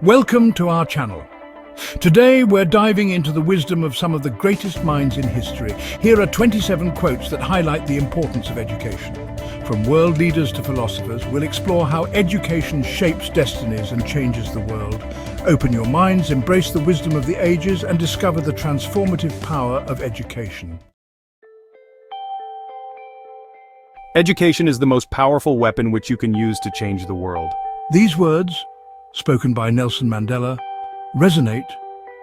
Welcome to our channel. Today we're diving into the wisdom of some of the greatest minds in history. Here are 27 quotes that highlight the importance of education. From world leaders to philosophers, we'll explore how education shapes destinies and changes the world. Open your minds, embrace the wisdom of the ages, and discover the transformative power of education. Education is the most powerful weapon which you can use to change the world. These words, spoken by Nelson Mandela, resonate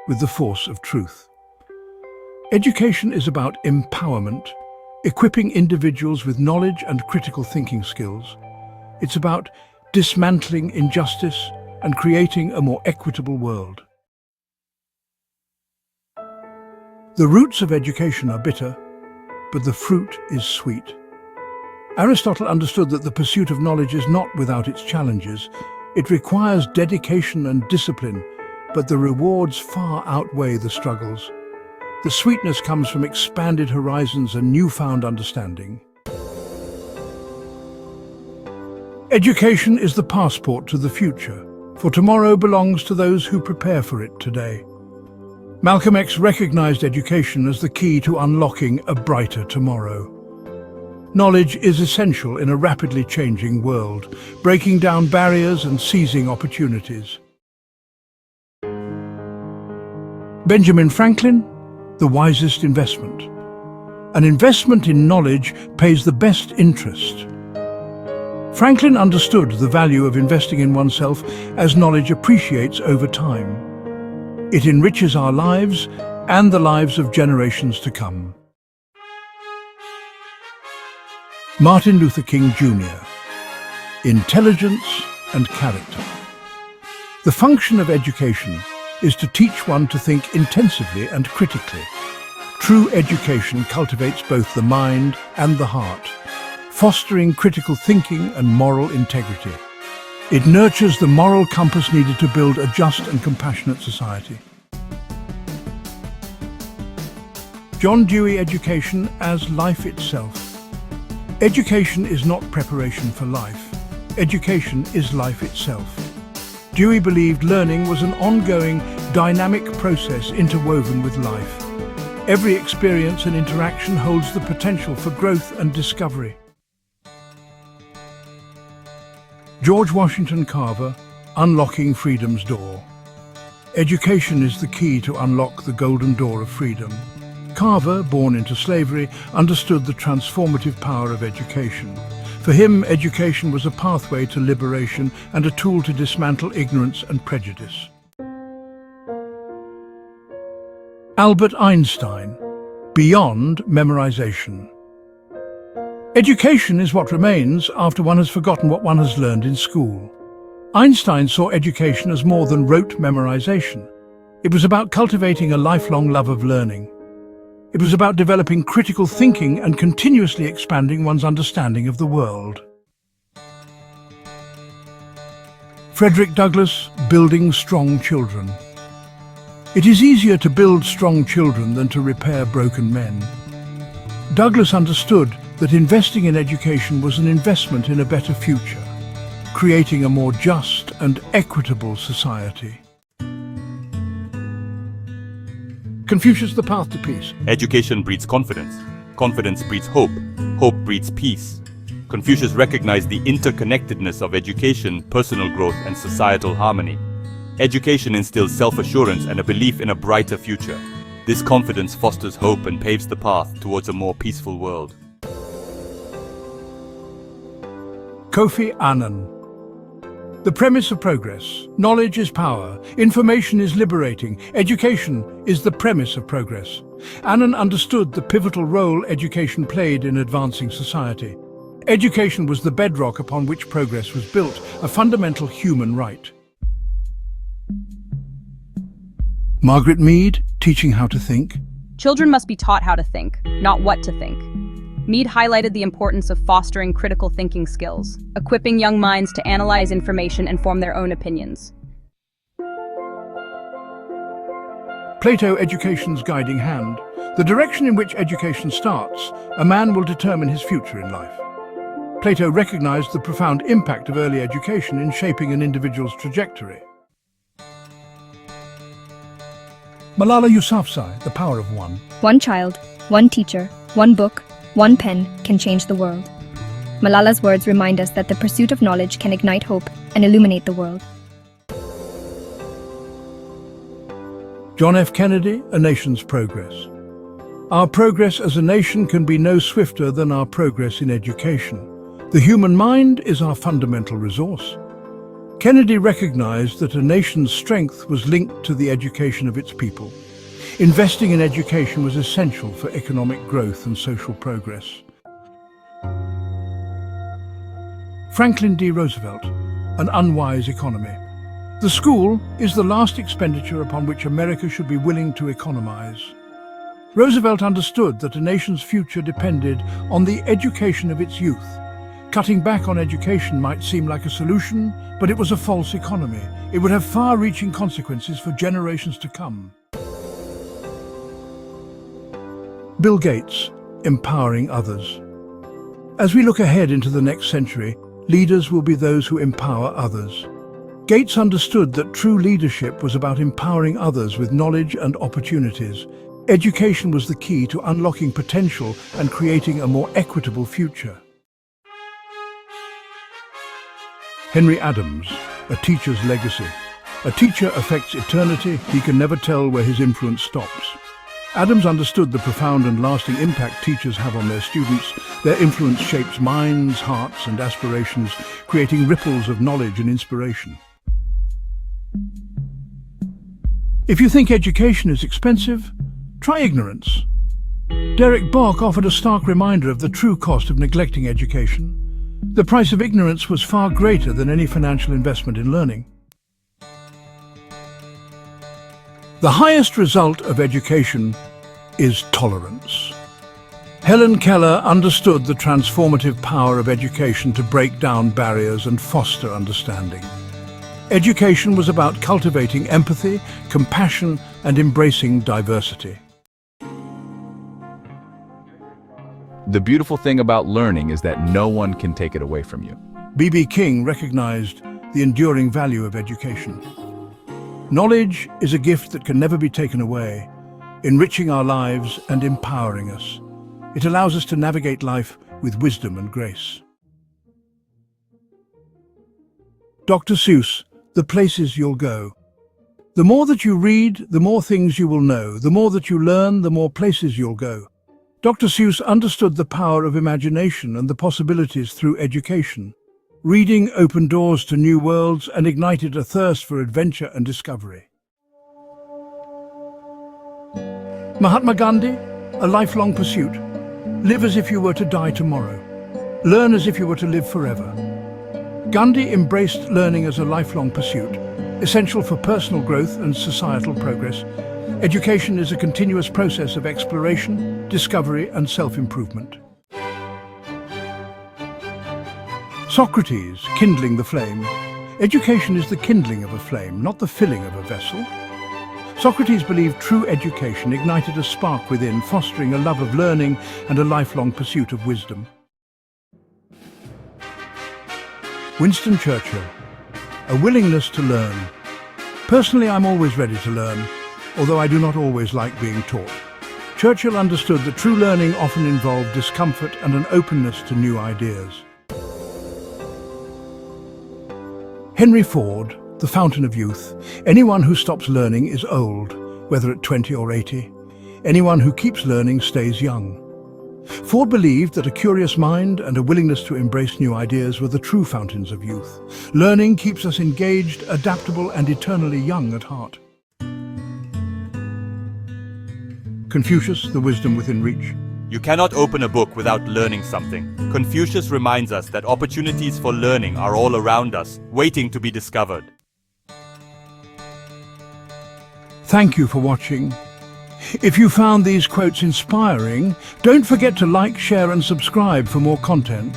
with the force of truth. Education is about empowerment, equipping individuals with knowledge and critical thinking skills. It's about dismantling injustice and creating a more equitable world. The roots of education are bitter, but the fruit is sweet. Aristotle understood that the pursuit of knowledge is not without its challenges. It requires dedication and discipline, but the rewards far outweigh the struggles. The sweetness comes from expanded horizons and newfound understanding. Education is the passport to the future, for tomorrow belongs to those who prepare for it today. Malcolm X recognized education as the key to unlocking a brighter tomorrow. Knowledge is essential in a rapidly changing world, breaking down barriers and seizing opportunities. Benjamin Franklin, the wisest investment. An investment in knowledge pays the best interest. Franklin understood the value of investing in oneself as knowledge appreciates over time. It enriches our lives and the lives of generations to come. Martin Luther King Jr. Intelligence and character. The function of education is to teach one to think intensively and critically. True education cultivates both the mind and the heart, fostering critical thinking and moral integrity. It nurtures the moral compass needed to build a just and compassionate society. John Dewey Education as life itself. Education is not preparation for life. Education is life itself. Dewey believed learning was an ongoing, dynamic process interwoven with life. Every experience and interaction holds the potential for growth and discovery. George Washington Carver, Unlocking Freedom's Door. Education is the key to unlock the golden door of freedom. Carver, born into slavery, understood the transformative power of education. For him, education was a pathway to liberation and a tool to dismantle ignorance and prejudice. Albert Einstein, Beyond Memorization. Education is what remains after one has forgotten what one has learned in school. Einstein saw education as more than rote memorization. It was about cultivating a lifelong love of learning. It was about developing critical thinking and continuously expanding one's understanding of the world. Frederick Douglass, Building Strong Children. It is easier to build strong children than to repair broken men. Douglass understood that investing in education was an investment in a better future, creating a more just and equitable society. Confucius, The Path to Peace. Education breeds confidence. Confidence breeds hope. Hope breeds peace. Confucius recognized the interconnectedness of education, personal growth, and societal harmony. Education instills self-assurance and a belief in a brighter future. This confidence fosters hope and paves the path towards a more peaceful world. Kofi Annan. The premise of progress. Knowledge is power. Information is liberating. Education is the premise of progress. Annan understood the pivotal role education played in advancing society. Education was the bedrock upon which progress was built, a fundamental human right. Margaret Mead, Teaching How to Think. Children must be taught how to think, not what to think. Mead highlighted the importance of fostering critical thinking skills, equipping young minds to analyze information and form their own opinions. Plato, Education's Guiding Hand. The direction in which education starts, a man will determine his future in life. Plato recognized the profound impact of early education in shaping an individual's trajectory. Malala Yousafzai, The Power of One. One child, one teacher, one book, one pen can change the world. Malala's words remind us that the pursuit of knowledge can ignite hope and illuminate the world. John F. Kennedy, A Nation's Progress. Our progress as a nation can be no swifter than our progress in education. The human mind is our fundamental resource. Kennedy recognized that a nation's strength was linked to the education of its people. Investing in education was essential for economic growth and social progress. Franklin D. Roosevelt, An Unwise Economy. The school is the last expenditure upon which America should be willing to economize. Roosevelt understood that a nation's future depended on the education of its youth. Cutting back on education might seem like a solution, but it was a false economy. It would have far-reaching consequences for generations to come. Bill Gates, Empowering Others. As we look ahead into the next century, leaders will be those who empower others. Gates understood that true leadership was about empowering others with knowledge and opportunities. Education was the key to unlocking potential and creating a more equitable future. Henry Adams, A Teacher's Legacy. A teacher affects eternity. He can never tell where his influence stops. Adams understood the profound and lasting impact teachers have on their students. Their influence shapes minds, hearts, and aspirations, creating ripples of knowledge and inspiration. If you think education is expensive, try ignorance. Derek Bok offered a stark reminder of the true cost of neglecting education. The price of ignorance was far greater than any financial investment in learning. The highest result of education is tolerance. Helen Keller understood the transformative power of education to break down barriers and foster understanding. Education was about cultivating empathy, compassion, and embracing diversity. The beautiful thing about learning is that no one can take it away from you. B.B. King recognized the enduring value of education. Knowledge is a gift that can never be taken away, enriching our lives and empowering us. It allows us to navigate life with wisdom and grace. Dr. Seuss, The Places You'll Go. The more that you read, the more things you will know. The more that you learn, the more places you'll go. Dr. Seuss understood the power of imagination and the possibilities through education. Reading opened doors to new worlds and ignited a thirst for adventure and discovery. Mahatma Gandhi, A Lifelong Pursuit. Live as if you were to die tomorrow. Learn as if you were to live forever. Gandhi embraced learning as a lifelong pursuit, essential for personal growth and societal progress. Education is a continuous process of exploration, discovery, and self-improvement. Socrates, Kindling the Flame. Education is the kindling of a flame, not the filling of a vessel. Socrates believed true education ignited a spark within, fostering a love of learning and a lifelong pursuit of wisdom. Winston Churchill, A Willingness to Learn. Personally, I'm always ready to learn, although I do not always like being taught. Churchill understood that true learning often involved discomfort and an openness to new ideas. Henry Ford, The Fountain of Youth. Anyone who stops learning is old, whether at 20 or 80. Anyone who keeps learning stays young. Ford believed that a curious mind and a willingness to embrace new ideas were the true fountains of youth. Learning keeps us engaged, adaptable, and eternally young at heart. Confucius, The Wisdom Within Reach. You cannot open a book without learning something. Confucius reminds us that opportunities for learning are all around us, waiting to be discovered. Thank you for watching. If you found these quotes inspiring, don't forget to like, share, and subscribe for more content.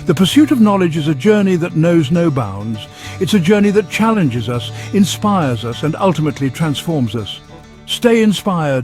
The pursuit of knowledge is a journey that knows no bounds. It's a journey that challenges us, inspires us, and ultimately transforms us. Stay inspired.